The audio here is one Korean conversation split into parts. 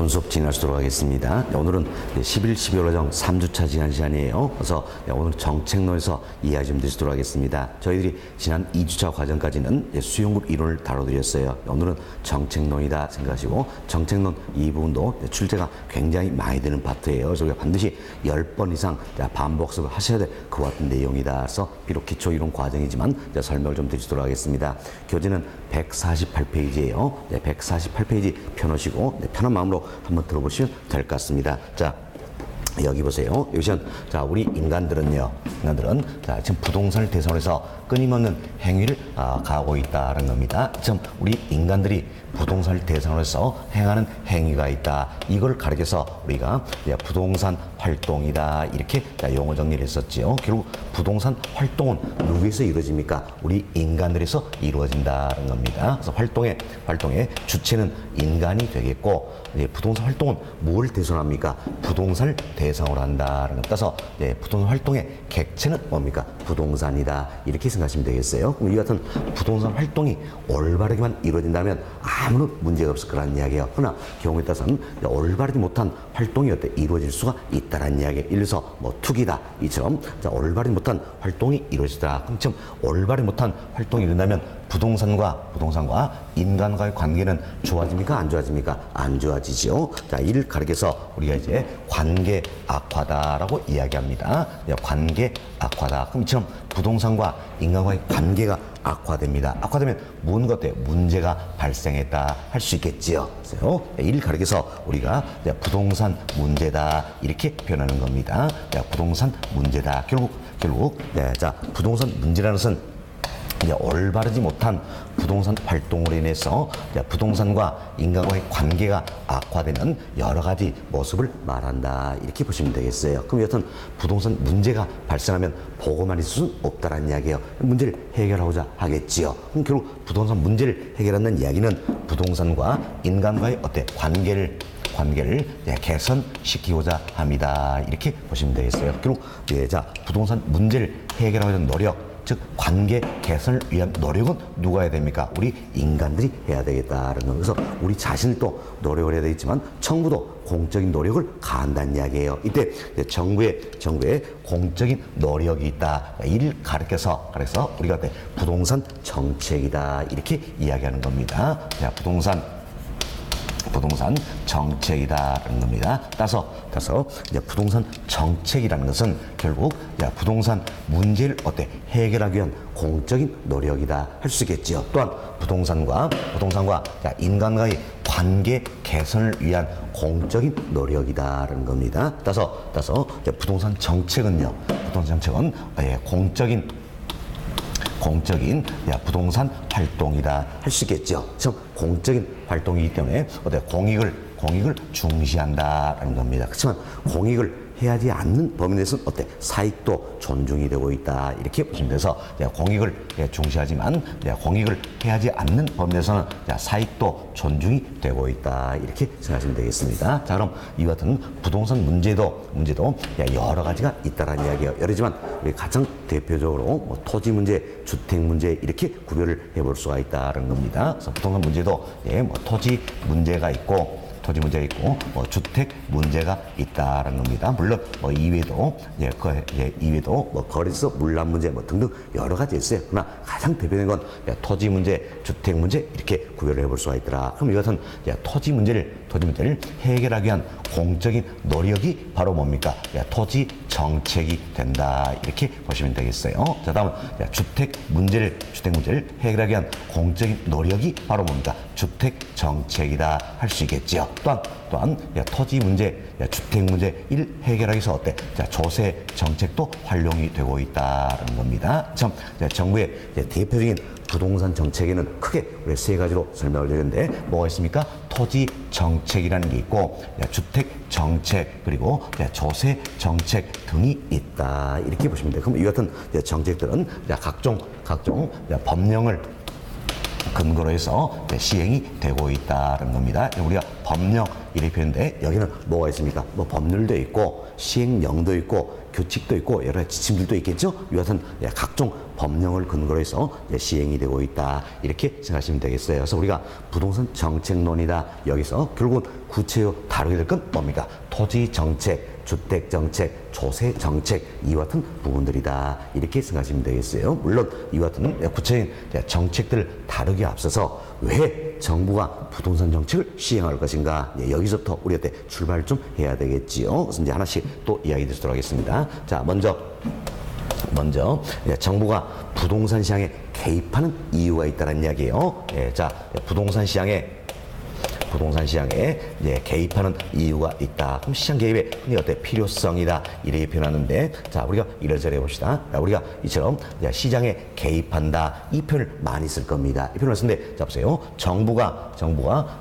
새로운 수업 진행하도록 하겠습니다. 오늘은 11, 12월 과정 3주차 시간이에요. 그래서 오늘 정책론에서 이야기 좀 드리도록 하겠습니다. 저희들이 지난 2주차 과정까지는 수용급 이론을 다뤄드렸어요. 오늘은 정책론이다 생각하시고, 정책론 이 부분도 출제가 굉장히 많이 되는 파트예요. 그래서 우리가 반드시 10번 이상 반복습을 하셔야 될 그 같은 내용이다. 그래서 비록 기초 이론 과정이지만 설명을 좀 드리도록 하겠습니다. 교재는 148페이지예요. 148페이지 펴놓으시고 편한 마음으로 한번 들어보시면 될 것 같습니다. 자, 여기 보세요. 여기선 자, 우리 인간들은 자, 지금 부동산을 대상으로 해서 끊임없는 행위를 가하고 있다는 겁니다. 지금 우리 인간들이 부동산을 대상으로 해서 행하는 행위가 있다. 이걸 가리켜서 우리가 부동산 활동이다. 이렇게 용어 정리를 했었지요. 결국 부동산 활동은 누구에서 이루어집니까? 우리 인간들에서 이루어진다는 겁니다. 그래서 활동의 주체는 인간이 되겠고, 부동산 활동은 뭘 대상으로 합니까? 부동산을 대상으로 한다는 것. 따라서 부동산 활동의 객체는 뭡니까? 부동산이다. 이렇게 생각하시면 되겠어요. 그럼 이 같은 부동산 활동이 올바르게만 이루어진다면 아무런 문제가 없을 거라는 이야기예요. 그러나 경우에 따라서는 올바르지 못한 활동이 이루어질 수가 있다는 이야기예요. 예를 들어서 투기다. 이처럼 올바르지 못한 활동이 이루어지더라. 그럼 지금 올바르지 못한 활동이 일어나면 부동산과 인간과의 관계는 좋아집니까? 안 좋아집니까? 안 좋아지죠. 자, 이를 가리켜서 우리가 이제 관계 악화다라고 이야기합니다. 관계 악화다. 그럼 지금 부동산과 인간과의 관계가 악화됩니다. 악화되면 무슨 것 때문에 문제가 발생했다 할 수 있겠지요. 그래서 이를 가리켜서 우리가 부동산 문제다 이렇게 표현하는 겁니다. 부동산 문제다. 결국 자, 부동산 문제라는 것은 올바르지 못한 부동산 활동으로 인해서 부동산과 인간과의 관계가 악화되는 여러 가지 모습을 말한다. 이렇게 보시면 되겠어요. 그럼 여튼 부동산 문제가 발생하면 보고만 있을 수는 없다는 이야기예요. 문제를 해결하고자 하겠지요. 그럼 결국 부동산 문제를 해결하는 이야기는 부동산과 인간과의 관계를 개선시키고자 합니다. 이렇게 보시면 되겠어요. 결국 자, 부동산 문제를 해결하려는 노력, 즉 관계 개선을 위한 노력은 누가 해야 됩니까? 우리 인간들이 해야 되겠다는 거. 그래서 우리 자신을 또 노력을 해야 되겠지만 정부도 공적인 노력을 가한다는 이야기예요. 이때 정부의 공적인 노력이 있다. 이를 가르쳐서 우리가 부동산 정책이다. 이렇게 이야기하는 겁니다. 자, 부동산 정책이다라는 겁니다. 따라서 이제 부동산 정책이라는 것은 결국 부동산 문제를 해결하기 위한 공적인 노력이다 할 수 있겠지요. 또한 부동산과 인간과의 관계 개선을 위한 공적인 노력이다라는 겁니다. 따라서 부동산 정책은 공적인 부동산 활동이다 할 수 있겠죠. 지금 공적인 활동이기 때문에 공익을 중시한다라는 겁니다. 그렇지만 공익을 해야지 않는 범위에 대해서는 사익도 존중이 되고 있다. 이렇게 보시면 돼서 공익을 중시하지만 공익을 해야지 않는 범위에서는 사익도 존중이 되고 있다. 이렇게 생각하시면 되겠습니다. 자, 그럼 이 같은 부동산 문제도 여러 가지가 있다라는 이야기예요. 예를 들지만 우리 가장 대표적으로 토지 문제, 주택 문제 이렇게 구별을 해볼 수가 있다는 겁니다. 그래서 부동산 문제도 토지 문제가 있고 주택 문제가 있다라는 겁니다. 물론 이외에도 거래소 문란 문제 등등 여러 가지 있어요. 그러나 가장 대표적인 건 토지 문제, 주택 문제 이렇게 구별을 해볼 수가 있더라. 그럼 이것은 토지 문제를 해결하기 위한 공적인 노력이 바로 뭡니까? 토지 정책이 된다. 이렇게 보시면 되겠어요. 자, 다음은 주택 문제를 해결하기 위한 공적인 노력이 바로 뭡니까? 주택 정책이다 할 수 있겠죠. 또한 토지 문제, 주택 문제를 해결하기 위해서 조세 정책도 활용이 되고 있다는 겁니다. 참 정부의 대표적인 부동산 정책에는 크게 우리 세 가지로 설명을 드리는데 뭐가 있습니까? 토지 정책이라는 게 있고 주택 정책 그리고 조세 정책 등이 있다. 이렇게 보시면 돼요. 그럼 이 같은 정책들은 각종 법령을 근거로 해서 시행이 되고 있다는 겁니다. 우리가 법령 이렇게 표현인데 여기는 뭐가 있습니까? 뭐 법률도 있고 시행령도 있고 규칙도 있고 여러 가지 지침들도 있겠죠. 이것은 각종 법령을 근거로 해서 시행이 되고 있다 이렇게 생각하시면 되겠어요. 그래서 우리가 부동산 정책론이다 여기서 결국은 구체적으로 다루게 될 건 뭡니까? 토지 정책, 주택 정책, 조세 정책 이와 같은 부분들이다 이렇게 생각하시면 되겠어요. 물론 이와 같은 구체적인 정책들을 다루기 앞서서 왜 정부가 부동산 정책을 시행할 것인가 여기서부터 우리한테 출발을 좀 해야 되겠지요. 그래서 이제 하나씩 또 이야기 드리도록 하겠습니다. 자, 먼저 정부가 부동산 시장에 개입하는 이유가 있다는 이야기예요. 자, 부동산 시장에 개입하는 이유가 있다. 그럼 시장 개입의 어때 필요성이다 이렇게 표현하는데, 자 우리가 이래저래 봅시다. 우리가 이처럼 시장에 개입한다 이 표현을 많이 쓸 겁니다. 이 표현을 쓰는데 자 보세요. 정부가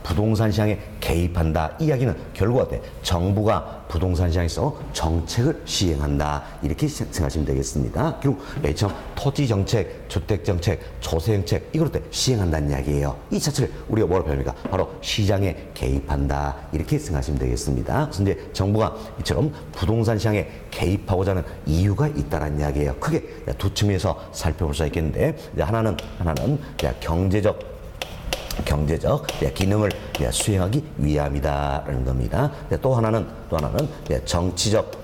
부동산 시장에 개입한다 이 이야기는 결국 어때? 정부가 부동산 시장에서 정책을 시행한다 이렇게 생각하시면 되겠습니다. 결국 처음 토지 정책, 주택 정책, 조세 정책 이걸 때 시행한다는 이야기예요. 이 자체를 우리가 뭐라고 표현합니까? 바로 시장에 개입한다 이렇게 생각하시면 되겠습니다. 그래서 이제 정부가 이처럼 부동산 시장에 개입하고자 하는 이유가 있다는 이야기예요. 크게 두 측면에서 살펴볼 수 있겠는데, 하나는 경제적 기능을 수행하기 위함이다라는 겁니다. 또 하나는 정치적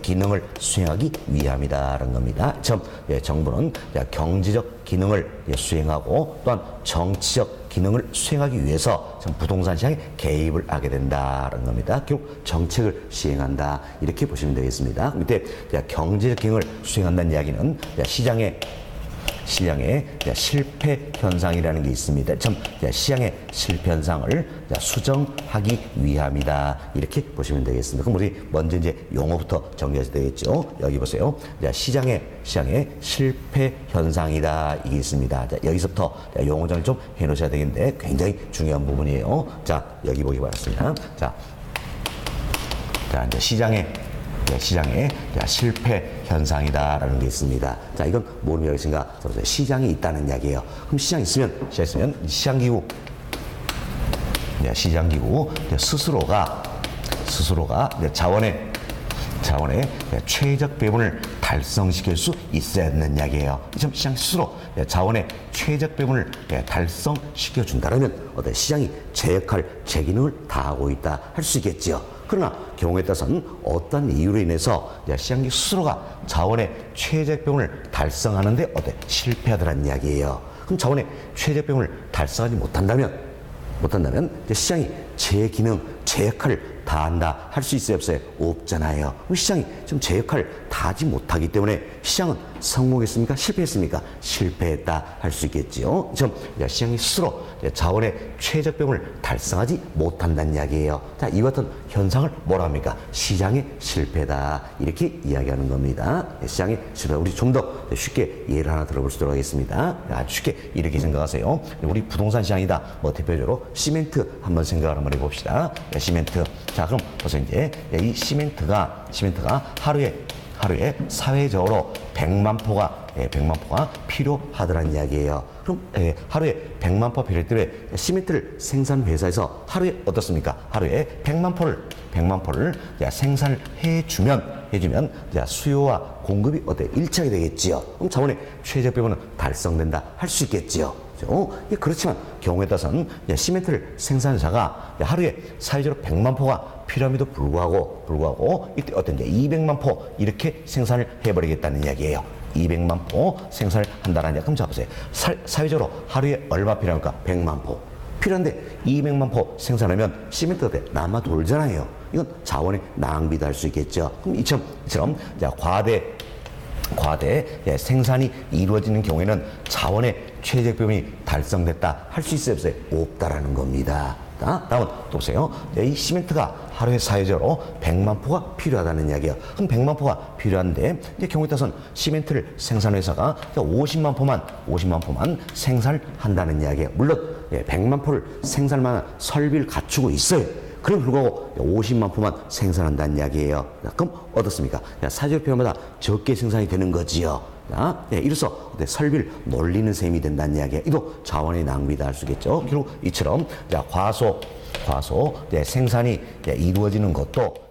기능을 수행하기 위함이다라는 겁니다. 참 정부는 경제적 기능을 수행하고 또한 정치적 기능을 수행하기 위해서 부동산 시장에 개입을 하게 된다는 겁니다. 결국 정책을 시행한다 이렇게 보시면 되겠습니다. 밑에 경제적 기능을 수행한다는 이야기는 시장의 실패 현상이라는 게 있습니다. 참 시장의 실패 현상을 수정하기 위함이다 이렇게 보시면 되겠습니다. 그럼 우리 먼저 이제 용어부터 정리해야 되겠죠. 여기 보세요. 시장의 실패 현상이다 이게 있습니다. 자, 여기서부터 용어 정리 좀 해놓으셔야 되겠는데 굉장히 중요한 부분이에요. 자, 여기 보기 바랍니다. 자 이제 시장의 실패 현상이다라는 게 있습니다. 자, 이건 뭐를 이야기하신가? 시장이 있다는 이야기예요. 그럼 시장이 있으면 시장기구 스스로가 자원의 최적 배분을 달성시킬 수 있어야 하는 이야기예요. 참 시장 스스로 자원의 최적 배분을 달성시켜 준다면 시장이 제 역할, 제 기능을 다하고 있다 할 수 있겠지요. 그러나 경우에 따라서는 어떤 이유로 인해서 시장기 스스로가 자원의 최적 배분을 달성하는데 실패하더라는 이야기예요. 그럼 자원의 최적 배분을 달성하지 못한다면 시장이 제 기능, 제 역할을 다한다 할 수 있어요, 없어요? 없잖아요. 그럼 시장이 지금 제 역할을 다하지 못하기 때문에 시장은 성공했습니까? 실패했습니까? 실패했다 할 수 있겠지요. 지금 시장이 스스로 자원의 최적 배분을 달성하지 못한다는 이야기예요. 자, 이와 같은 현상을 뭐라 합니까? 시장의 실패다 이렇게 이야기하는 겁니다. 시장의 실패. 우리 좀 더 쉽게 예를 하나 들어볼 수 있도록 하겠습니다. 아주 쉽게 이렇게 생각하세요. 우리 부동산 시장이다. 대표적으로 시멘트 한번 생각을 한번 해봅시다. 시멘트. 자, 그럼 벌써 이제 이 시멘트가 하루에 사회적으로 100만 포가 필요하더란 이야기예요. 그럼 하루에 100만 포 필요할 때 시멘트를 생산 회사에서 하루에 어떻습니까? 하루에 100만 포를 생산을 해주면 수요와 공급이 일치하게 되겠지요. 그럼 자원의 최적 배분은 달성된다 할 수 있겠지요. 그렇지만 경우에 따라서는 시멘트를 생산사가 하루에 사회적으로 100만 포가 필요함에도 불구하고 이때 200만 포 이렇게 생산을 해버리겠다는 이야기예요. 200만 포 생산을 한다는 이야기. 그럼 잡으세요. 사회적으로 하루에 얼마 필요합니까? 100만 포. 필요한데 200만 포 생산하면 시멘트가 남아 돌잖아요. 이건 자원의 낭비도 할 수 있겠죠. 그럼 이처럼 과대 생산이 이루어지는 경우에는 자원의 최적 배분이 달성됐다 할 수 있어요, 없어요? 없다라는 겁니다. 다음 또 보세요. 이 시멘트가 하루에 사회적으로 100만 포가 필요하다는 이야기예요. 그럼 100만 포가 필요한데 이제 경우에 따라서는 시멘트를 생산회사가 50만 포만 생산을 한다는 이야기예요. 물론 100만 포를 생산할 만한 설비를 갖추고 있어요. 그럼 불구하고 50만 포만 생산한다는 이야기예요. 그럼 어떻습니까? 사회적 필요마다 적게 생산이 되는 거지요. 이로써 설비를 놀리는 셈이 된다는 이야기야. 이도 자원의 낭비다 할 수 있겠죠. 결국 이처럼 과소 생산이 이루어지는 것도